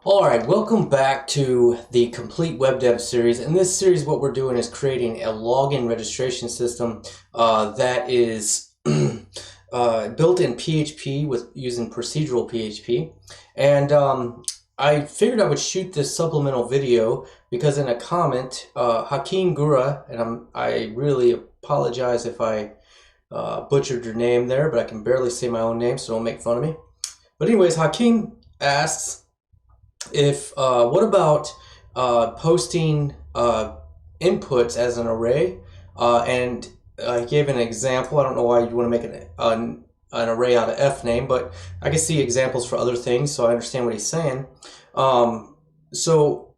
Alright, welcome back to the Complete Web Dev series. In this series, what we're doing is creating a login registration system that is built in PHP with using procedural PHP. And I figured I would shoot this supplemental video because in a comment, Hakeem Gura, and I really apologize if I butchered your name there, but I can barely say my own name, so don't make fun of me. But anyways, Hakeem asks, what about posting inputs as an array, and I gave an example. I don't know why you want to make an array out of f name, but I can see examples for other things, so I understand what he's saying. So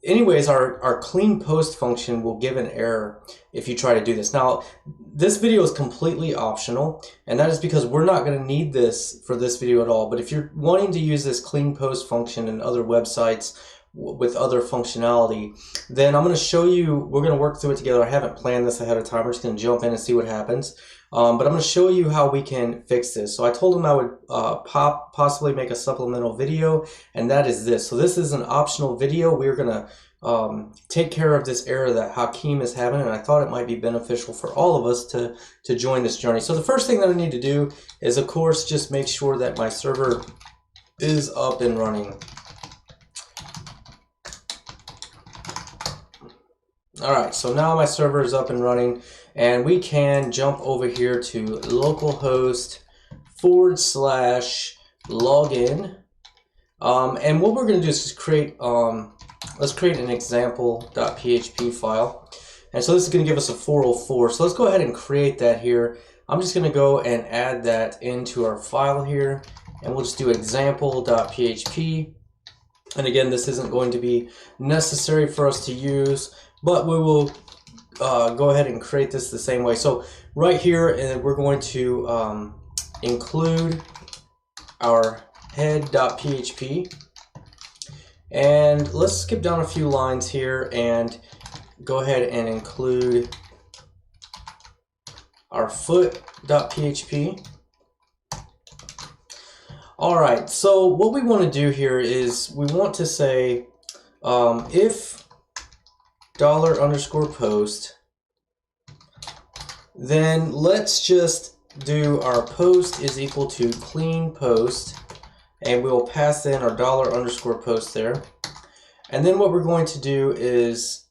anyways, our cleanPost function will give an error if you try to do this. Now, this video is completely optional, and that is because we're not going to need this for this video at all. But if you're wanting to use this cleanPost function in other websites with other functionality, then I'm going to show you, we're going to work through it together. I haven't planned this ahead of time. We're just going to jump in and see what happens. But I'm going to show you how we can fix this. So I told him I would possibly make a supplemental video, and that is this. So this is an optional video. We're going to take care of this error that Hakeem is having, and I thought it might be beneficial for all of us to join this journey. So the first thing that I need to do is, of course, just make sure that my server is up and running. Alright, so now my server is up and running, and we can jump over here to localhost/login. And what we're going to do is just create, let's create an example.php file. And so this is going to give us a 404. So let's go ahead and create that here. I'm just going to go and add that into our file here, and we'll just do example.php. And again, this isn't going to be necessary for us to use, but we will go ahead and create this the same way. So right here, we're going to include our head.php. And let's skip down a few lines here and go ahead and include our foot.php. Alright, so what we want to do here is we want to say if $_post, then let's just do our post is equal to cleanPost, and we'll pass in our $_post there. And then what we're going to do is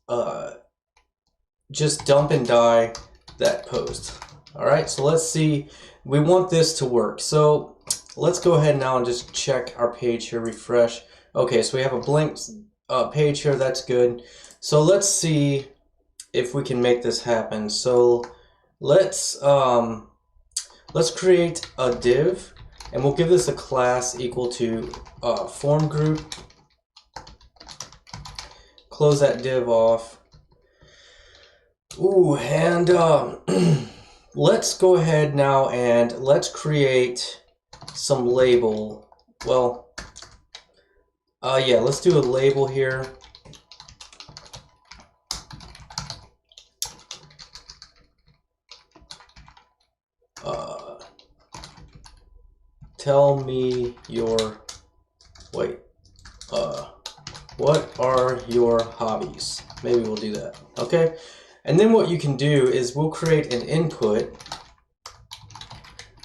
just dump and die that post. Alright, so let's see, we want this to work. So let's go ahead now and just check our page here, refresh. Okay, so we have a blank page here, that's good. So let's see if we can make this happen. So let's create a div, and we'll give this a class equal to form group. Close that div off. Ooh, and let's go ahead now and let's create some label. Well, yeah, let's do a label here. Tell me your, what are your hobbies? Maybe we'll do that, okay? And then what you can do is we'll create an input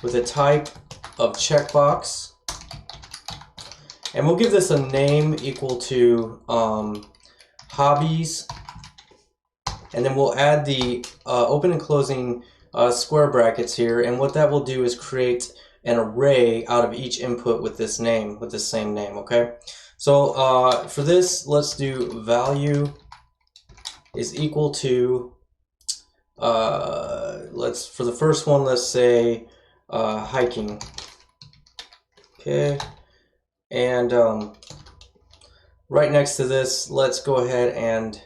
with a type of checkbox, and we'll give this a name equal to hobbies, and then we'll add the open and closing square brackets here, and what that will do is create an array out of each input with this name, with the same name, okay? So for this, let's do value is equal to, for the first one, let's say hiking, okay? And right next to this, let's go ahead and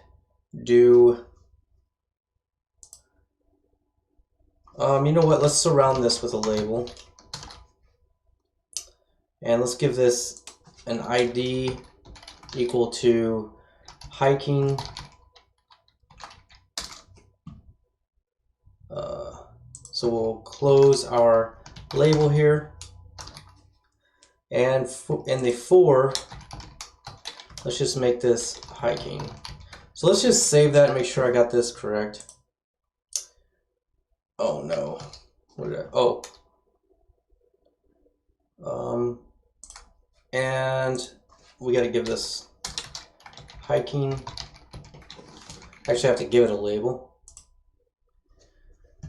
do, you know what, let's surround this with a label. And let's give this an ID equal to hiking. So we'll close our label here. And in the for, let's just make this hiking. So let's just save that and make sure I got this correct. Oh no. What did I, oh. And we got to give this hiking. Actually, I have to give it a label.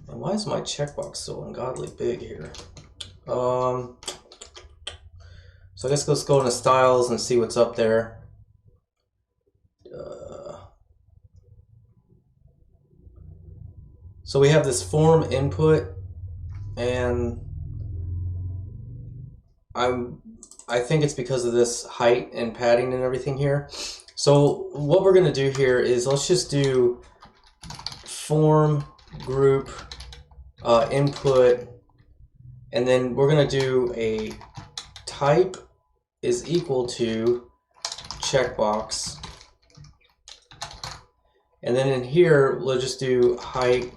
And why is my checkbox so ungodly big here? So I guess let's go into styles and see what's up there. So we have this form input, and I think it's because of this height and padding and everything here. So what we're going to do here is let's just do form group input, and then we're going to do a type is equal to checkbox, and then in here we'll just do height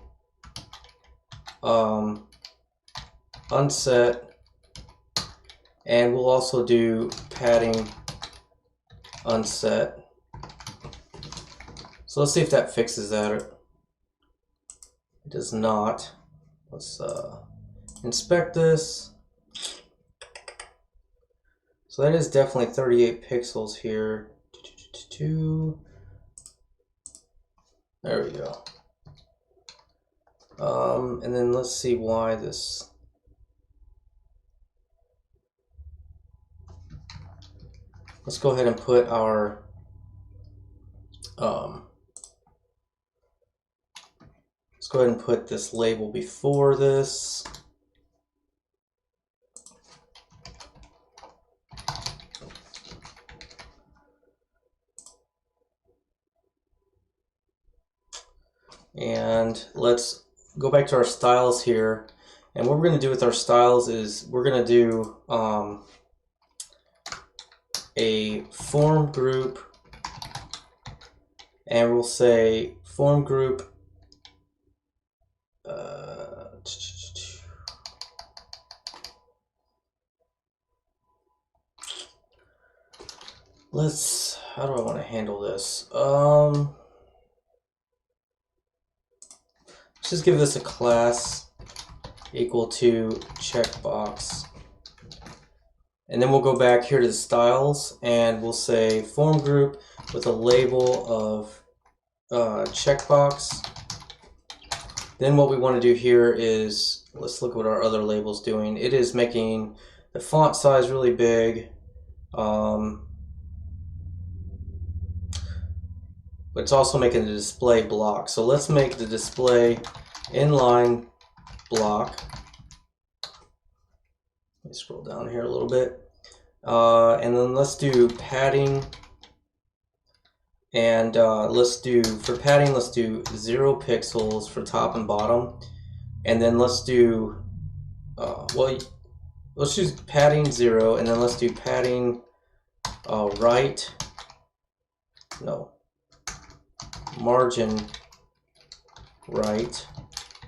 unset, and we'll also do padding unset. So let's see if that fixes that. It does not. Let's inspect this. So that is definitely 38 pixels here. There we go. And then let's see why this. Let's go ahead and put our let's go ahead and put this label before this. And let's go back to our styles here. And what we're going to do with our styles is we're going to do a form group, and we'll say form group how do I want to handle this? Let's just give this a class equal to checkbox. And then we'll go back here to the styles, and we'll say form group with a label of checkbox. Then what we want to do here is, let's look at what our other label's doing. It is making the font size really big. But it's also making the display block. So let's make the display inline block. Let me scroll down here a little bit. And then let's do padding. And for padding, let's do 0 pixels for top and bottom. And then let's do, let's choose padding 0, and then let's do padding margin right,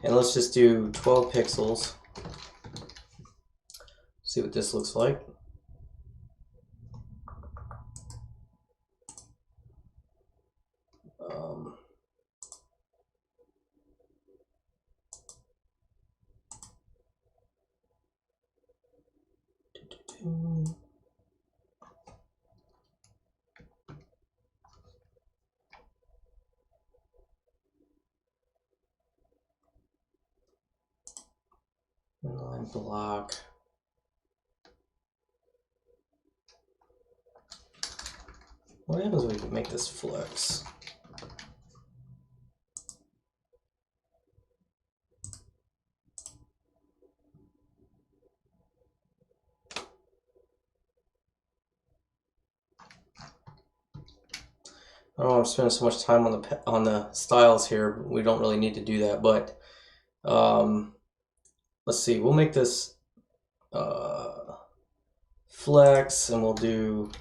and let's just do 12 pixels. See what this looks like. Inline block. What happens if we make this flex? I don't want to spend so much time on the styles here. We don't really need to do that, but let's see. We'll make this flex, and we'll do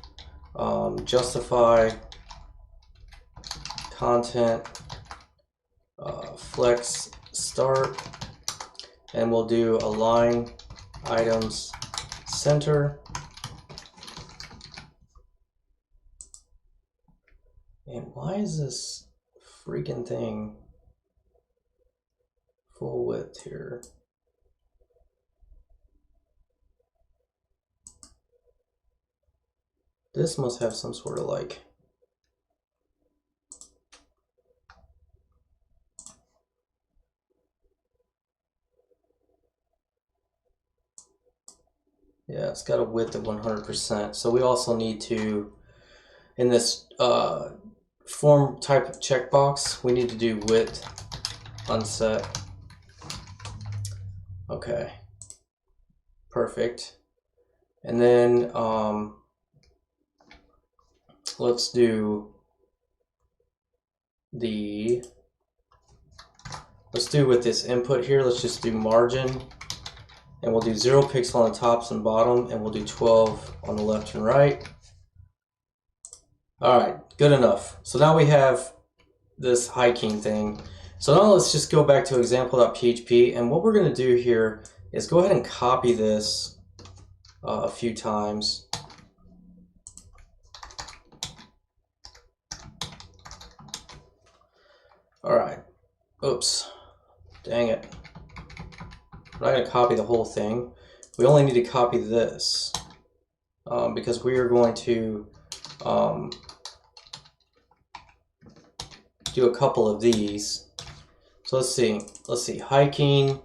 justify content flex start, and we'll do align items center. And why is this freaking thing full width here? This must have some sort of like yeah, it's got a width of 100%. So we also need to, in this form type checkbox, we need to do width unset. Okay, perfect. And then let's do with this input here, let's just do margin, and we'll do 0 pixel on the tops and bottom, and we'll do 12 on the left and right. All right, good enough. So now we have this hiking thing. So now let's just go back to example.php, and what we're going to do here is go ahead and copy this a few times. All right, oops, dang it. I'm not going to copy the whole thing. We only need to copy this because we are going to do a couple of these. So let's see, hiking,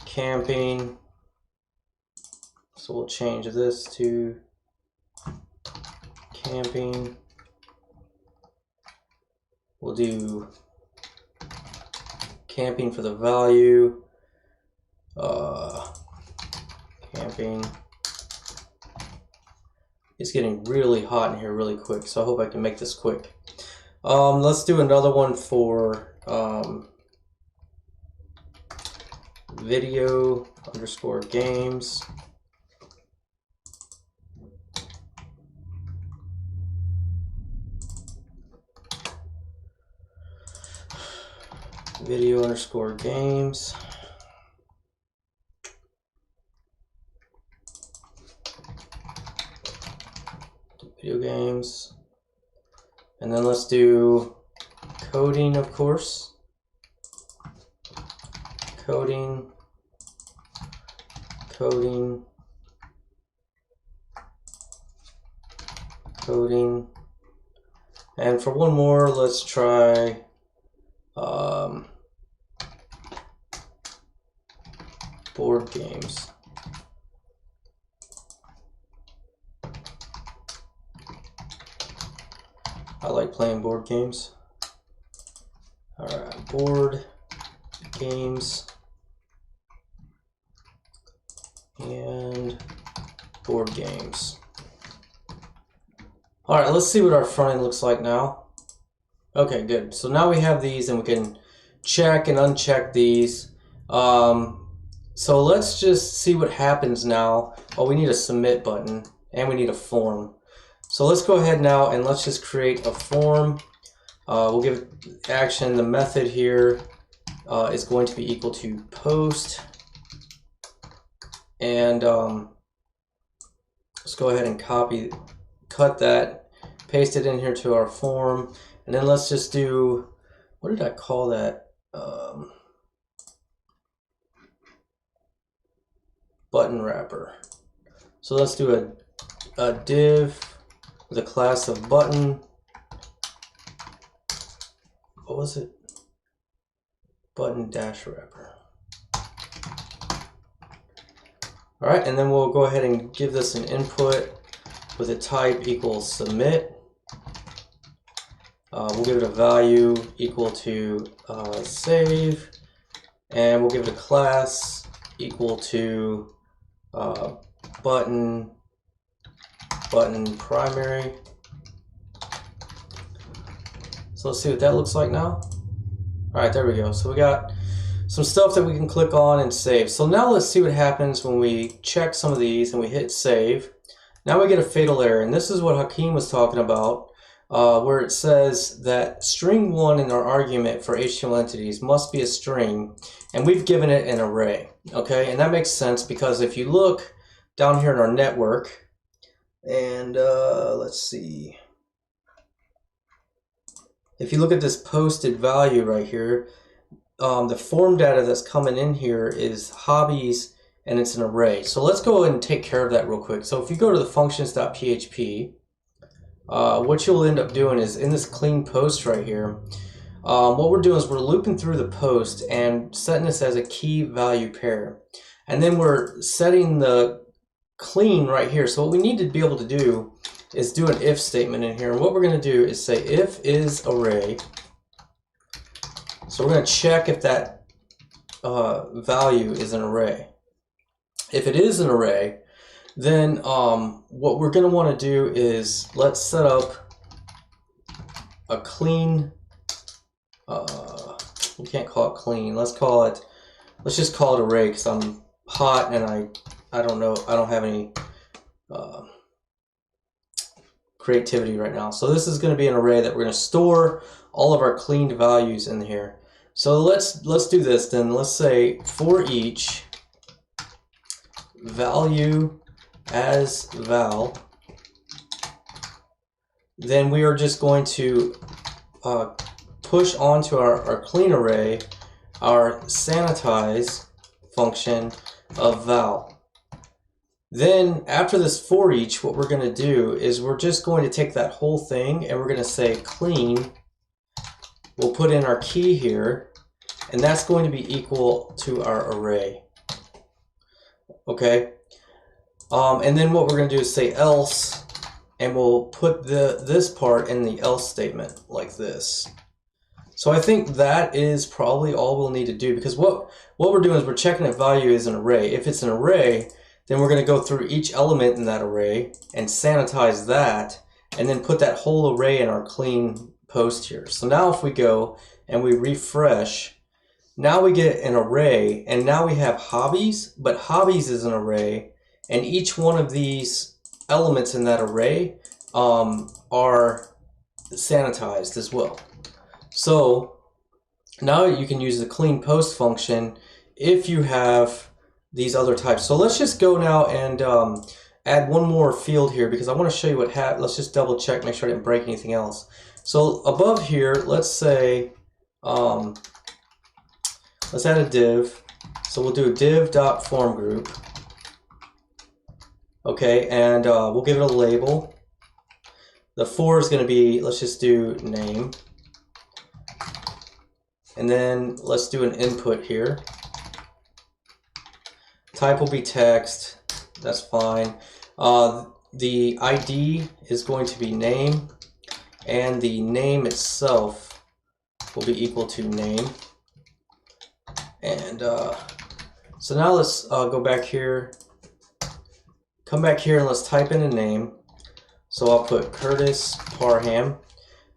camping. So we'll change this to camping. We'll do camping for the value. Camping. It's getting really hot in here really quick, so I hope I can make this quick. Let's do another one for video underscore games. Video underscore games. Video games. And then let's do coding, of course. Coding. Coding. Coding. And for one more, let's try board games. I like playing board games. All right, board games and board games. All right, let's see what our front end looks like now. Okay, good. So now we have these and we can check and uncheck these. So let's just see what happens now. Oh, we need a submit button and we need a form. So let's go ahead now and let's just create a form. We'll give it action. The method here is going to be equal to post. And let's go ahead and cut that, paste it in here to our form. And then let's just do, what did I call that? Button wrapper. So let's do a div with a class of button. What was it? Button dash wrapper. All right, and then we'll go ahead and give this an input with a type equals submit. We'll give it a value equal to save, and we'll give it a class equal to button primary. So let's see what that looks like now. All right, there we go. So we got some stuff that we can click on and save. So now let's see what happens when we check some of these and we hit save. Now we get a fatal error, and this is what Hakeem was talking about, where it says that string 1 in our argument for HTML entities must be a string, and we've given it an array. Okay, and that makes sense because if you look down here in our network, and let's see, if you look at this posted value right here, the form data that's coming in here is hobbies, and it's an array. So let's go ahead and take care of that real quick. So if you go to the functions.php, what you'll end up doing is in this cleanPost right here, what we're doing is we're looping through the post and setting this as a key value pair. And then we're setting the clean right here. So what we need to be able to do is do an if statement in here. And what we're going to do is say if is array. So we're going to check if that value is an array. If it is an array, then what we're going to want to do is let's set up a clean, we can't call it clean, let's just call it array, because I'm hot and I don't know, I don't have any creativity right now. So this is going to be an array that we're going to store all of our cleaned values in here. So let's do this then. Let's say for each value as val, then we are just going to push onto our clean array our sanitize function of val. Then after this for each, what we're going to do is we're just going to take that whole thing and we're going to say clean. We'll put in our key here, and that's going to be equal to our array. Okay, and then what we're going to do is say else, and we'll put this part in the else statement like this. So I think that is probably all we'll need to do, because what we're doing is we're checking if value is an array. If it's an array, then we're going to go through each element in that array and sanitize that, and then put that whole array in our clean post here. So now if we go and we refresh, now we get an array, and now we have hobbies, but hobbies is an array, and each one of these elements in that array are sanitized as well. So now you can use the cleanPost function if you have these other types. So let's just go now and add one more field here, because I want to show you what happened. Let's just double check, make sure I didn't break anything else. So above here, let's say, let's add a div. So we'll do a div.formGroup. Okay, and we'll give it a label. The for is going to be, let's just do name. And then let's do an input here. Type will be text, that's fine. The ID is going to be name, and the name itself will be equal to name. And so now let's go back here, come back here, and let's type in a name. So I'll put Curtis Parham,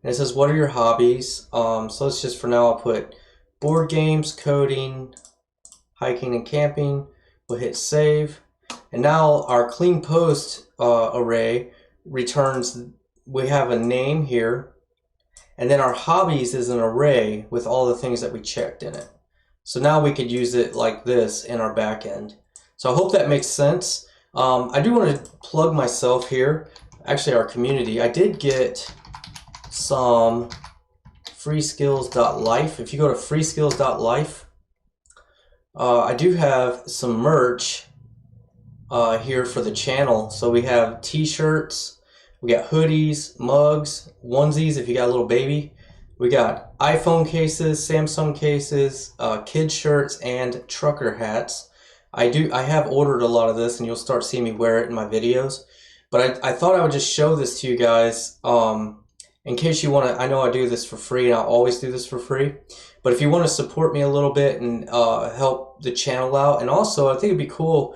and it says what are your hobbies. So let's just, for now, I'll put board games, coding, hiking and camping. We'll hit save, and now our cleanPost array returns, we have a name here, and then our hobbies is an array with all the things that we checked in it. So now we could use it like this in our back end. So I hope that makes sense. I do want to plug myself here, actually our community. I did get some freeskills.life. If you go to freeskills.life, I do have some merch here for the channel. So we have t-shirts, we got hoodies, mugs, onesies if you got a little baby. We got iPhone cases, Samsung cases, kid shirts, and trucker hats. I have ordered a lot of this, and you'll start seeing me wear it in my videos. But I thought I would just show this to you guys in case you want to. I know I do this for free, and I'll always do this for free. But if you want to support me a little bit and help the channel out, and also I think it'd be cool.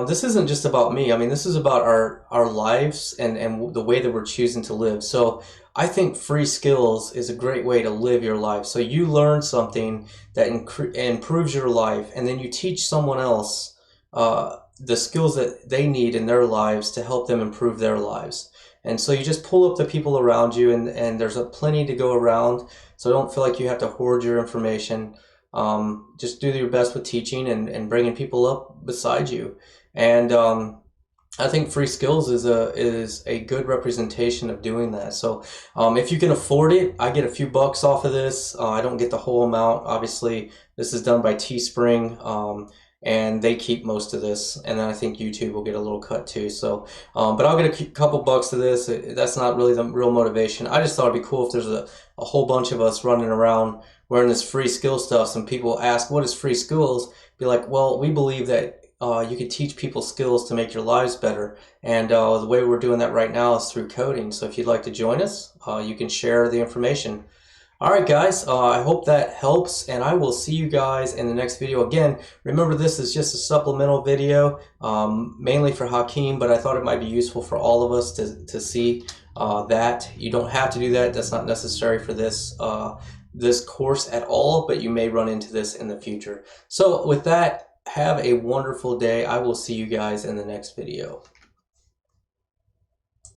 This isn't just about me. I mean, this is about our lives and the way that we're choosing to live. So I think free skills is a great way to live your life. So you learn something that improves your life, and then you teach someone else the skills that they need in their lives to help them improve their lives. And so you just pull up the people around you, and there's plenty to go around. So don't feel like you have to hoard your information. Just do your best with teaching and bringing people up beside you. And I think free skills is a good representation of doing that. So if you can afford it, I get a few bucks off of this. I don't get the whole amount. Obviously, this is done by Teespring, and they keep most of this. And then I think YouTube will get a little cut too. So, but I'll get a couple bucks to this. That's not really the real motivation. I just thought it'd be cool if there's a whole bunch of us running around wearing this free skill stuff. Some people ask, "What is free skills?" Be like, "Well, we believe that." You can teach people skills to make your lives better. And the way we're doing that right now is through coding. So if you'd like to join us, you can share the information. All right, guys, I hope that helps, and I will see you guys in the next video. Again, remember this is just a supplemental video, mainly for Hakeem, but I thought it might be useful for all of us to see that. You don't have to do that. That's not necessary for this course at all, but you may run into this in the future. So with that, have a wonderful day. I will see you guys in the next video.